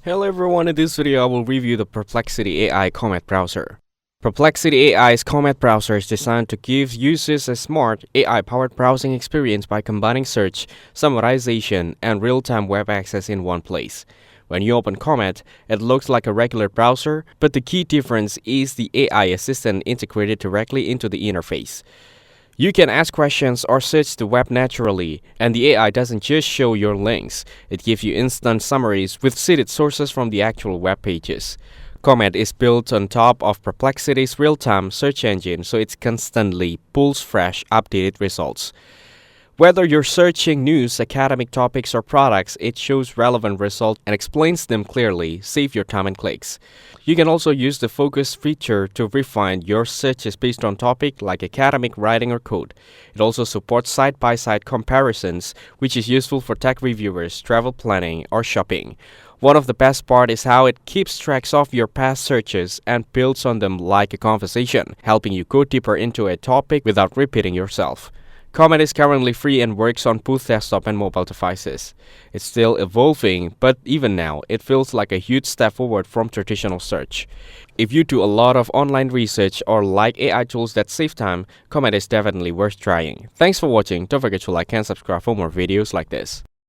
Hello everyone, in this video I will review the Perplexity AI Comet Browser. Perplexity AI's Comet Browser is designed to give users a smart, AI-powered browsing experience by combining search, summarization, and real-time web access in one place. When you open Comet, it looks like a regular browser, but the key difference is the AI assistant integrated directly into the interface. You can ask questions or search the web naturally, and the AI doesn't just show your links, it gives you instant summaries with cited sources from the actual web pages. Comet is built on top of Perplexity's real-time search engine, so it constantly pulls fresh, updated results. Whether you're searching news, academic topics, or products, it shows relevant results and explains them clearly. Save your time and clicks. You can also use the focus feature to refine your searches based on topic like academic, writing, or code. It also supports side-by-side comparisons, which is useful for tech reviewers, travel planning, or shopping. One of the best parts is how it keeps tracks of your past searches and builds on them like a conversation, helping you go deeper into a topic without repeating yourself. Comet is currently free and works on both desktop and mobile devices. It's still evolving, but even now, it feels like a huge step forward from traditional search. If you do a lot of online research or like AI tools that save time, Comet is definitely worth trying. Thanks for watching. Don't forget to like and subscribe for more videos like this.